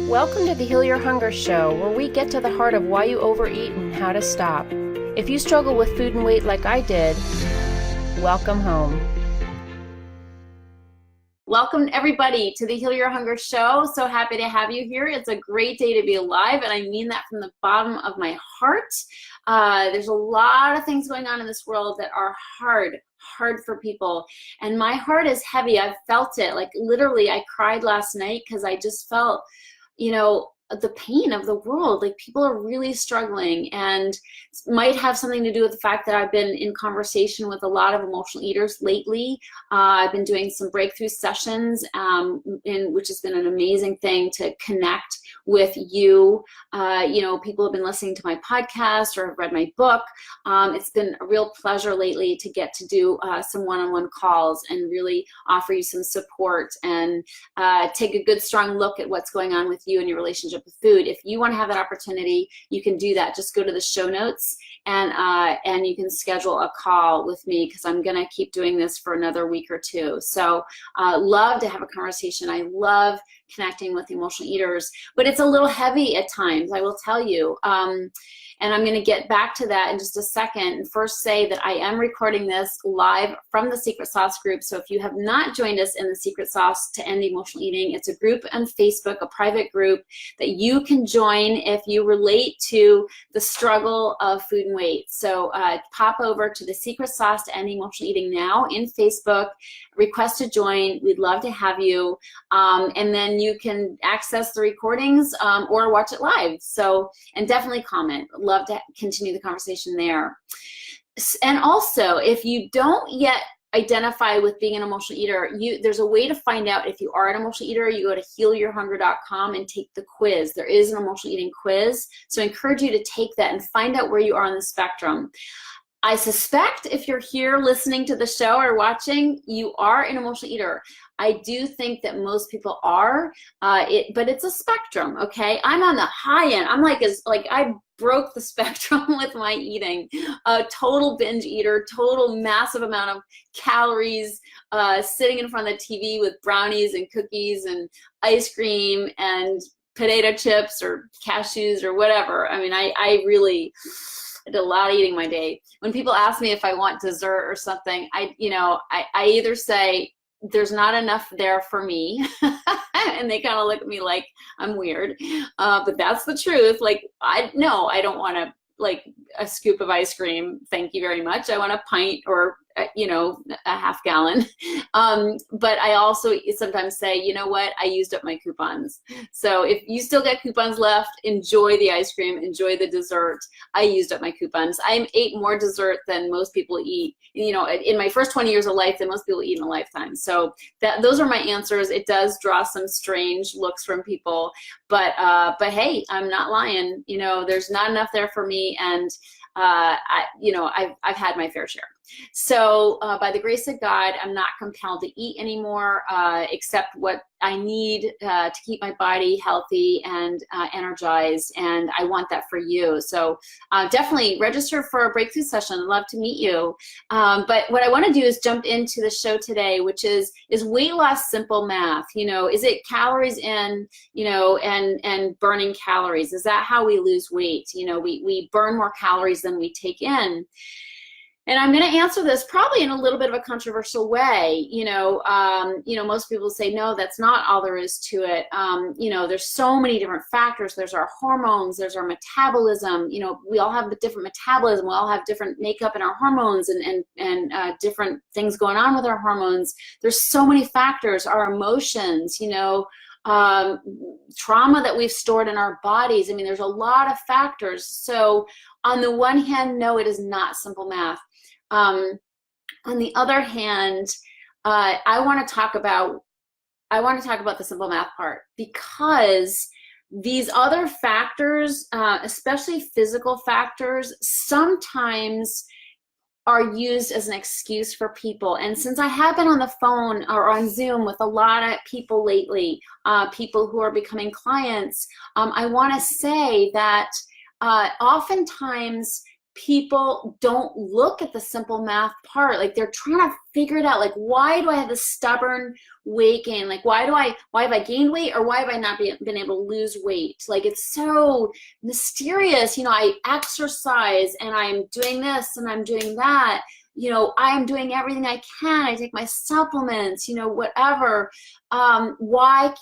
Welcome to the Heal Your Hunger Show, where we get to the heart of why you overeat and how to stop. If you struggle with food and weight like I did, welcome home. Welcome everybody to the Heal Your Hunger Show. So happy to have you here. It's a great day to be alive, and I mean that from the bottom of my heart. There's a lot of things going on in this world that are hard for people, and my heart is heavy. I've felt it. Like literally, I cried last night because I just felt, the pain of the world. Like people are really struggling, and might have something to do with the fact that I've been in conversation with a lot of emotional eaters lately. I've been doing some breakthrough sessions, which has been an amazing thing to connect with you. People have been listening to my podcast or have read my book. It's been a real pleasure lately to get to do some one-on-one calls and really offer you some support and take a good, strong look at what's going on with you and your relationship with food. If you want to have that opportunity, you can do that. Just go to the show notes and you can schedule a call with me, because I'm going to keep doing this for another week or two. So love to have a conversation. I love connecting with emotional eaters, but it's a little heavy at times, I will tell you. And I'm going to get back to that in just a second. And first say that I am recording this live from the Secret Sauce group. So if you have not joined us in the Secret Sauce to End Emotional Eating, it's a group on Facebook, a private group that you can join if you relate to the struggle of food and weight. So pop over to the Secret Sauce to End Emotional Eating now in Facebook, request to join. We'd love to have you. And then you can access the recordings or watch it live. So, and definitely comment. Love to continue the conversation there. And also, if you don't yet identify with being an emotional eater, there's a way to find out if you are an emotional eater. You go to healyourhunger.com and take the quiz. There is an emotional eating quiz. So I encourage you to take that and find out where you are on the spectrum. I suspect if you're here listening to the show or watching, you are an emotional eater. I do think that most people are, but it's a spectrum, okay? I'm on the high end. I'm like I broke the spectrum with my eating. A total binge eater, total massive amount of calories, sitting in front of the TV with brownies and cookies and ice cream and potato chips or cashews or whatever. I mean, I really did a lot of eating my day. When people ask me if I want dessert or something, I either say, there's not enough there for me, and they kind of look at me like I'm weird, but that's the truth. Like, I don't want a scoop of ice cream, thank you very much. I want a pint or a half gallon. But I also sometimes say, you know what, I used up my coupons. So if you still got coupons left, enjoy the ice cream, enjoy the dessert. I used up my coupons. I ate more dessert than most people eat, in my first 20 years of life, than most people eat in a lifetime. So those are my answers. It does draw some strange looks from people, but hey, I'm not lying. There's not enough there for me, and I've had my fair share. So by the grace of God, I'm not compelled to eat anymore, except what I need to keep my body healthy and energized, and I want that for you. So definitely register for a breakthrough session. I'd love to meet you. But what I want to do is jump into the show today, which is weight loss simple math? Is it calories in, and burning calories? Is that how we lose weight? We burn more calories than we take in. And I'm going to answer this probably in a little bit of a controversial way. Most people say, no, that's not all there is to it. There's so many different factors. There's our hormones, there's our metabolism. We all have a different metabolism. We all have different makeup in our hormones and different things going on with our hormones. There's so many factors, our emotions, trauma that we've stored in our bodies. I mean, there's a lot of factors. So on the one hand, no, it is not simple math. On the other hand, I want to talk about the simple math part, because these other factors, especially physical factors, sometimes are used as an excuse for people. And since I have been on the phone or on Zoom with a lot of people lately, people who are becoming clients, I want to say that oftentimes people don't look at the simple math part. Like they're trying to figure it out. Like, why do I have this stubborn weight gain? Like, why have I gained weight, or why have I not been able to lose weight? Like, it's so mysterious. You know, I exercise and I'm doing this and I'm doing that. You know, I'm doing everything I can. I take my supplements, you know, whatever. Why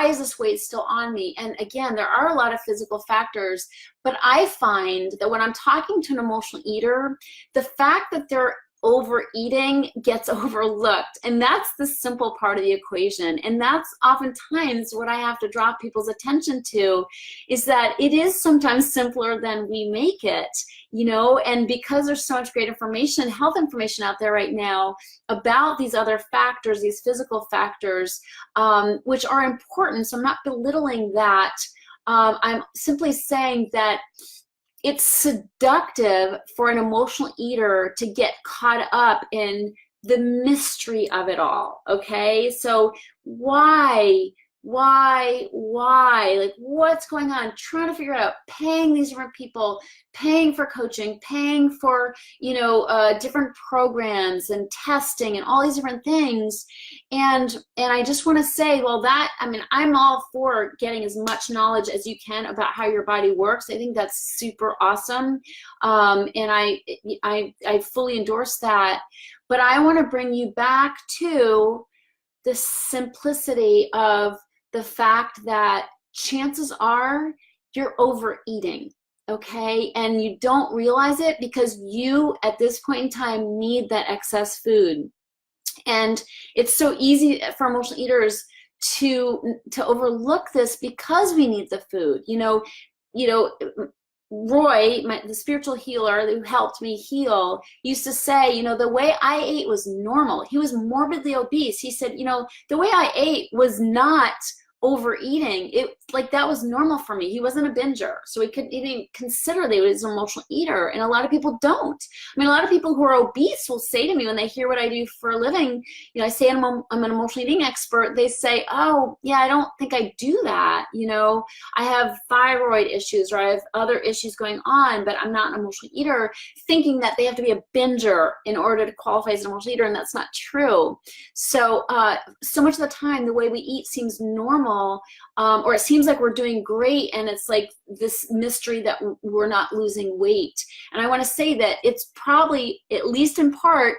is this weight still on me? And again, there are a lot of physical factors, but I find that when I'm talking to an emotional eater, the fact that they're overeating gets overlooked. And that's the simple part of the equation. And that's oftentimes what I have to draw people's attention to, is that it is sometimes simpler than we make it, you know, and because there's so much great information, health information out there right now about these other factors, these physical factors, which are important. So I'm not belittling that. I'm simply saying that it's seductive for an emotional eater to get caught up in the mystery of it all, okay? So why? Like, what's going on? Trying to figure it out, paying these different people, paying for coaching, paying for, you know, different programs and testing and all these different things. And I just want to say, well, that, I mean, I'm all for getting as much knowledge as you can about how your body works. I think that's super awesome. And I fully endorse that. But I want to bring you back to the simplicity of the fact that chances are you're overeating, okay? And you don't realize it because you, at this point in time, need that excess food. And it's so easy for emotional eaters to overlook this because we need the food. You know, Roy, the spiritual healer who helped me heal, used to say, you know, the way I ate was normal. He was morbidly obese. He said, you know, the way I ate was not overeating. It, like, that was normal for me. He wasn't a binger, so he couldn't even consider that he was an emotional eater. And a lot of people don't. I mean, a lot of people who are obese will say to me when they hear what I do for a living, you know, I say I'm an emotional eating expert. They say, oh yeah, I don't think I do that. You know, I have thyroid issues, or I have other issues going on, but I'm not an emotional eater, thinking that they have to be a binger in order to qualify as an emotional eater, and that's not true. So so much of the time, the way we eat seems normal, or it seems like we're doing great, and it's like this mystery that we're not losing weight. And I want to say that it's probably, at least in part,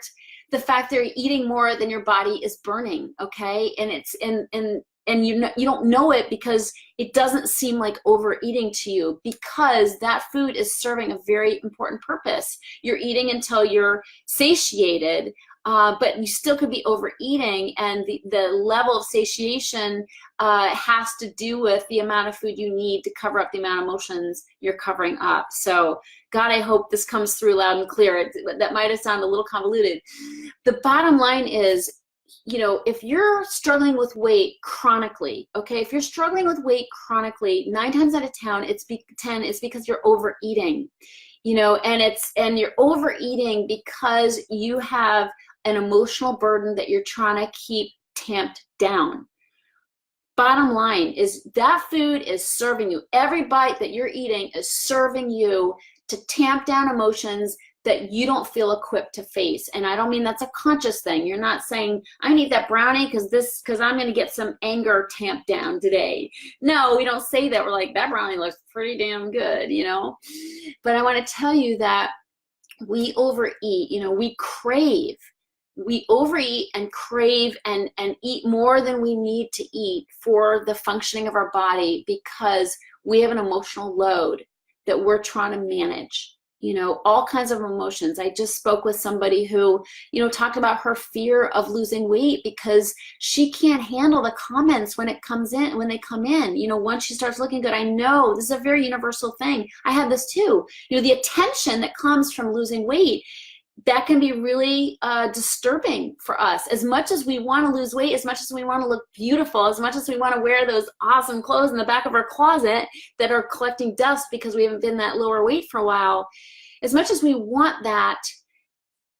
the fact that you're eating more than your body is burning, okay? And it's and you don't know it because it doesn't seem like overeating to you, because that food is serving a very important purpose. You're eating until you're satiated, but you still could be overeating, and the level of satiation has to do with the amount of food you need to cover up the amount of emotions you're covering up. So God, I hope this comes through loud and clear. That might have sounded a little convoluted. The bottom line is, you know, if you're struggling with weight chronically, okay, if you're struggling with weight chronically, 9 times out of 10, it's because you're overeating, you know, and you're overeating because you have an emotional burden that you're trying to keep tamped down. Bottom line is that food is serving you. Every bite that you're eating is serving you to tamp down emotions that you don't feel equipped to face. And I don't mean that's a conscious thing. You're not saying, I need that brownie because I'm going to get some anger tamped down today. No, we don't say that. We're like, that brownie looks pretty damn good, you know? But I want to tell you that we overeat, you know, we overeat and crave and eat more than we need to eat for the functioning of our body, because we have an emotional load that we're trying to manage. You know, all kinds of emotions. I just spoke with somebody who, you know, talked about her fear of losing weight because she can't handle the comments when they come in. You know, once she starts looking good, I know this is a very universal thing. I have this too. You know, the attention that comes from losing weight, that can be really disturbing for us. As much as we want to lose weight, as much as we want to look beautiful, as much as we want to wear those awesome clothes in the back of our closet that are collecting dust because we haven't been that lower weight for a while, as much as we want that,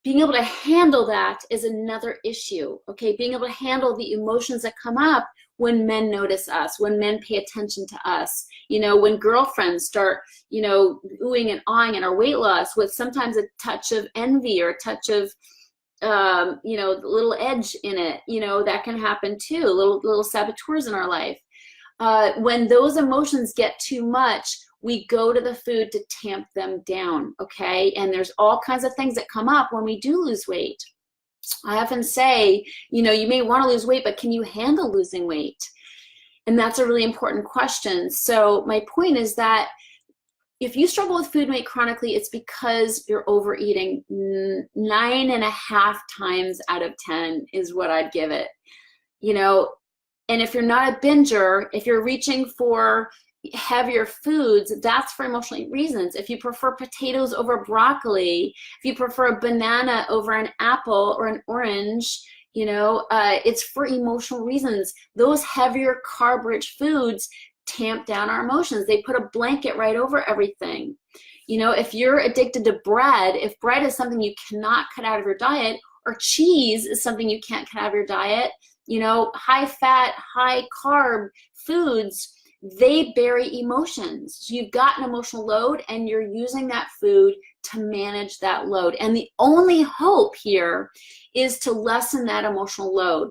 being able to handle that is another issue, okay? Being able to handle the emotions that come up when men notice us, when men pay attention to us, you know, when girlfriends start, you know, oohing and awing at our weight loss with sometimes a touch of envy or a touch of, you know, a little edge in it, you know, that can happen too, little saboteurs in our life. When those emotions get too much, we go to the food to tamp them down, okay? And there's all kinds of things that come up when we do lose weight. I often say, you know, you may want to lose weight, but can you handle losing weight? And that's a really important question. So my point is that if you struggle with food weight chronically, it's because you're overeating. 9.5 times out of 10 is what I'd give it. You know, and if you're not a binger, if you're reaching for heavier foods, that's for emotional reasons. If you prefer potatoes over broccoli, if you prefer a banana over an apple or an orange, you know, it's for emotional reasons. Those heavier carb-rich foods tamp down our emotions. They put a blanket right over everything. You know, if you're addicted to bread, if bread is something you cannot cut out of your diet, or cheese is something you can't cut out of your diet, you know, high fat, high carb foods, they bury emotions. So you've got an emotional load and you're using that food to manage that load. And the only hope here is to lessen that emotional load.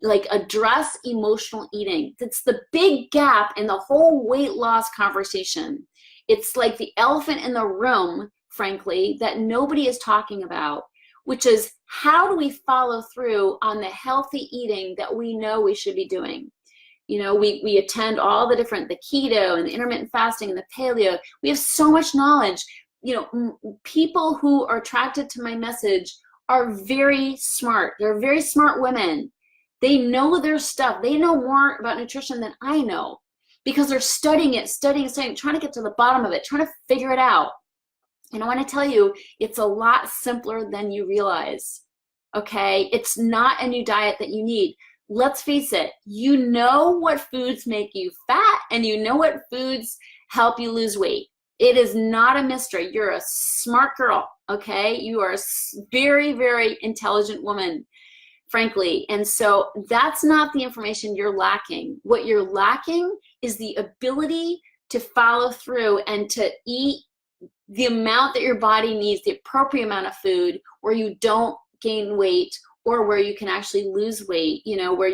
Like address emotional eating. That's the big gap in the whole weight loss conversation. It's like the elephant in the room, frankly, that nobody is talking about, which is how do we follow through on the healthy eating that we know we should be doing? You know, we attend all the keto and the intermittent fasting and the paleo. We have so much knowledge. You know, people who are attracted to my message are very smart. They're very smart women. They know their stuff. They know more about nutrition than I know because they're studying it, trying to get to the bottom of it, trying to figure it out. And I want to tell you, it's a lot simpler than you realize, okay? It's not a new diet that you need. Let's face it, you know what foods make you fat and you know what foods help you lose weight. It is not a mystery. You're a smart girl, okay? You are a very, very intelligent woman, frankly. And so that's not the information you're lacking. What you're lacking is the ability to follow through and to eat the amount that your body needs, the appropriate amount of food where you don't gain weight or where you can actually lose weight, you know, where,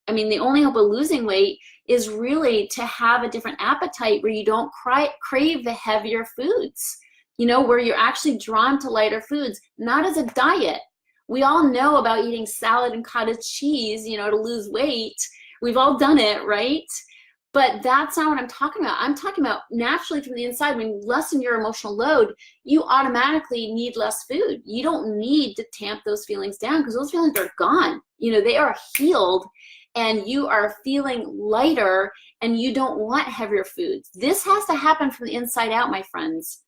I mean, the only hope of losing weight is really to have a different appetite where you don't crave the heavier foods, you know, where you're actually drawn to lighter foods, not as a diet. We all know about eating salad and cottage cheese, you know, to lose weight. We've all done it, right? But that's not what I'm talking about. I'm talking about naturally from the inside, when you lessen your emotional load, you automatically need less food. You don't need to tamp those feelings down because those feelings are gone. You know, they are healed and you are feeling lighter and you don't want heavier foods. This has to happen from the inside out, my friends.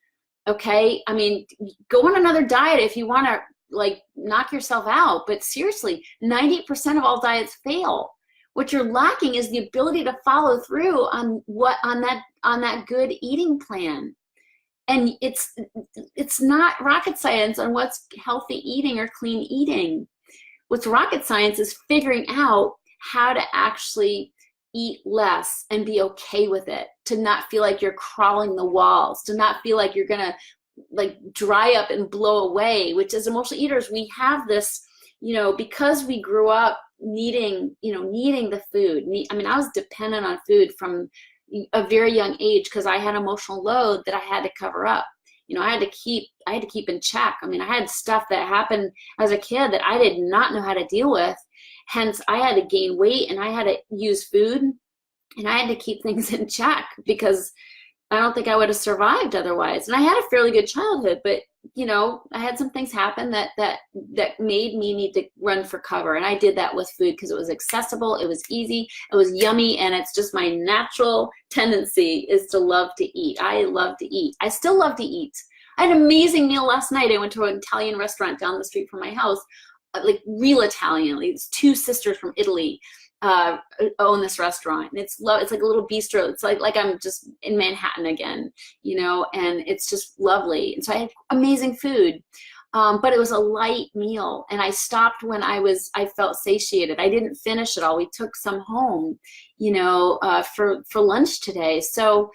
Okay? I mean, go on another diet if you want to like knock yourself out. But seriously, 90% of all diets fail. What you're lacking is the ability to follow through on that good eating plan. And it's not rocket science on what's healthy eating or clean eating. What's rocket science is figuring out how to actually eat less and be okay with it, to not feel like you're crawling the walls, to not feel like you're gonna like dry up and blow away, which as emotional eaters, we have this, you know, because we grew up needing the food. I mean, I was dependent on food from a very young age because I had emotional load that I had to cover up. You know, I had to keep in check. I mean, I had stuff that happened as a kid that I did not know how to deal with. Hence, I had to gain weight and I had to use food and I had to keep things in check because I don't think I would have survived otherwise. And I had a fairly good childhood, but you know, I had some things happen that made me need to run for cover. And I did that with food because it was accessible, it was easy, it was yummy, and it's just my natural tendency is to love to eat. I love to eat. I still love to eat. I had an amazing meal last night. I went to an Italian restaurant down the street from my house, like real Italian. These two sisters from Italy own this restaurant, and it's like a little bistro. It's like I'm just in Manhattan again, you know, and it's just lovely. And so I had amazing food. but it was a light meal. And I stopped when I felt satiated. I didn't finish it all. We took some home, for lunch today. So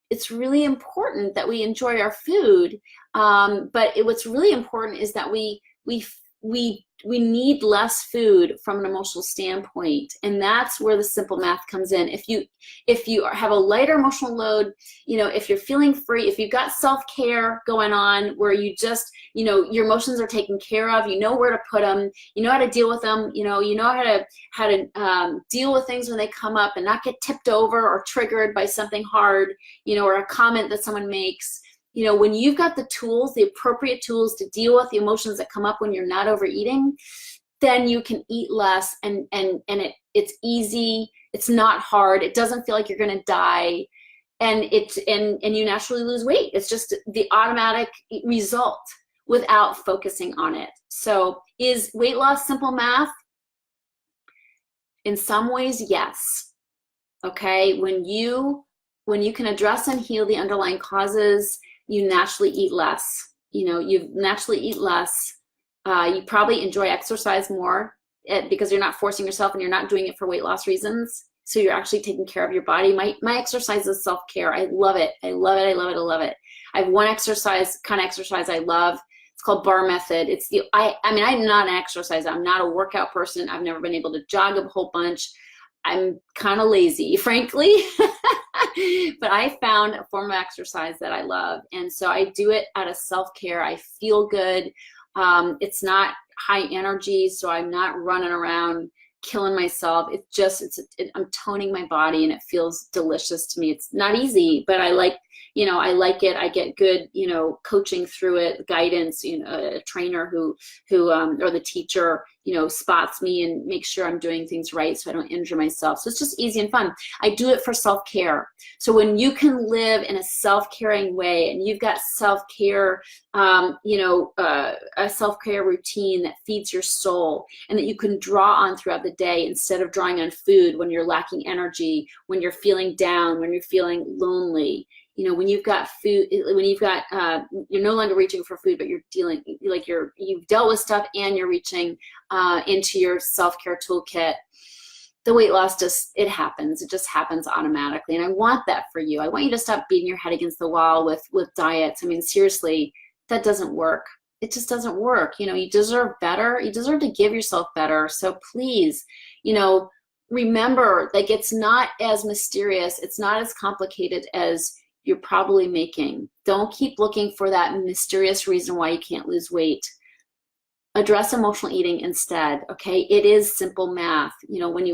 it's really important that we enjoy our food. But what's really important is that we need less food from an emotional standpoint, and that's where the simple math comes in. If you have a lighter emotional load, if you're feeling free, if you've got self-care going on where you just, your emotions are taken care of, you know where to put them, you know how to deal with them, you know how to deal with things when they come up and not get tipped over or triggered by something hard, or a comment that someone makes. When you've got the tools, the appropriate tools to deal with the emotions that come up when you're not overeating, then you can eat less, and it's easy. It's not hard. It doesn't feel like you're going to die, and you naturally lose weight. It's just the automatic result without focusing on it. So is weight loss simple math? In some ways, yes. Okay, when you can address and heal the underlying causes, you naturally eat less. You naturally eat less. You probably enjoy exercise more because you're not forcing yourself and you're not doing it for weight loss reasons. So you're actually taking care of your body. My exercise is self-care. I love it. I love it. I love it. I love it. I have one kind of exercise I love. It's called bar method. I'm not an exerciser. I'm not a workout person. I've never been able to jog a whole bunch. I'm kind of lazy, frankly. But I found a form of exercise that I love. And so I do it out of self-care. I feel good. It's not high energy, so I'm not running around killing myself. I'm toning my body, and it feels delicious to me. It's not easy, but I like it. I get good, coaching through it, guidance, a trainer who or the teacher, spots me and makes sure I'm doing things right so I don't injure myself. So it's just easy and fun. I do it for self-care. So when you can live in a self-caring way, and you've got self-care, a self-care routine that feeds your soul and that you can draw on throughout the day instead of drawing on food when you're lacking energy, when you're feeling down, when you're feeling lonely. When you've got food, you're no longer reaching for food, but you're dealing, you've dealt with stuff and you're reaching into your self-care toolkit. The weight loss it happens. It just happens automatically. And I want that for you. I want you to stop beating your head against the wall with diets. I mean, seriously, that doesn't work. It just doesn't work. You deserve better. You deserve to give yourself better. So please, remember, it's not as mysterious. It's not as complicated as you're probably making. Don't keep looking for that mysterious reason why you can't lose weight. Address emotional eating instead, okay? It is simple math. When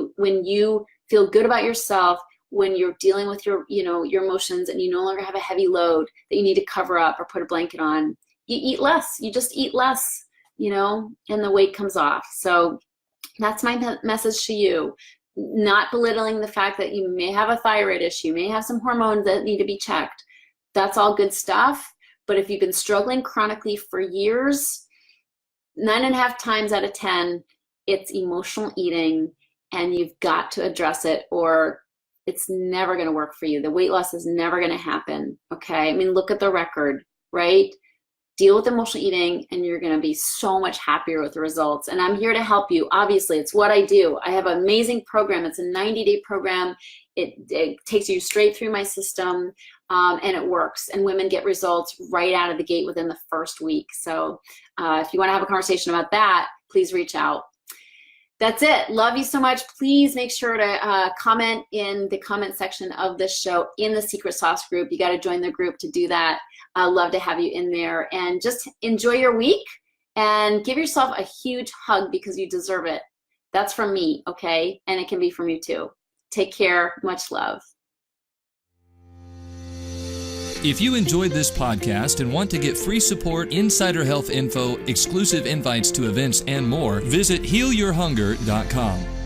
you feel good about yourself, when you're dealing with your emotions and you no longer have a heavy load that you need to cover up or put a blanket on, you eat less. You just eat less, and the weight comes off. So that's my message to you. Not belittling the fact that you may have a thyroid issue, you may have some hormones that need to be checked. That's all good stuff. But if you've been struggling chronically for years, 9.5 times out of 10, it's emotional eating, and you've got to address it, or it's never going to work for you. The weight loss is never going to happen. Okay. I mean, look at the record, right? Deal with emotional eating, and you're going to be so much happier with the results. And I'm here to help you. Obviously, it's what I do. I have an amazing program. It's a 90-day program. It takes you straight through my system, and it works. And women get results right out of the gate within the first week. So if you want to have a conversation about that, please reach out. That's it. Love you so much. Please make sure to comment in the comment section of this show in the Secret Sauce group. You got to join the group to do that. I'd love to have you in there, and just enjoy your week and give yourself a huge hug because you deserve it. That's from me, okay? And it can be from you too. Take care. Much love. If you enjoyed this podcast and want to get free support, insider health info, exclusive invites to events, and more, visit healyourhunger.com.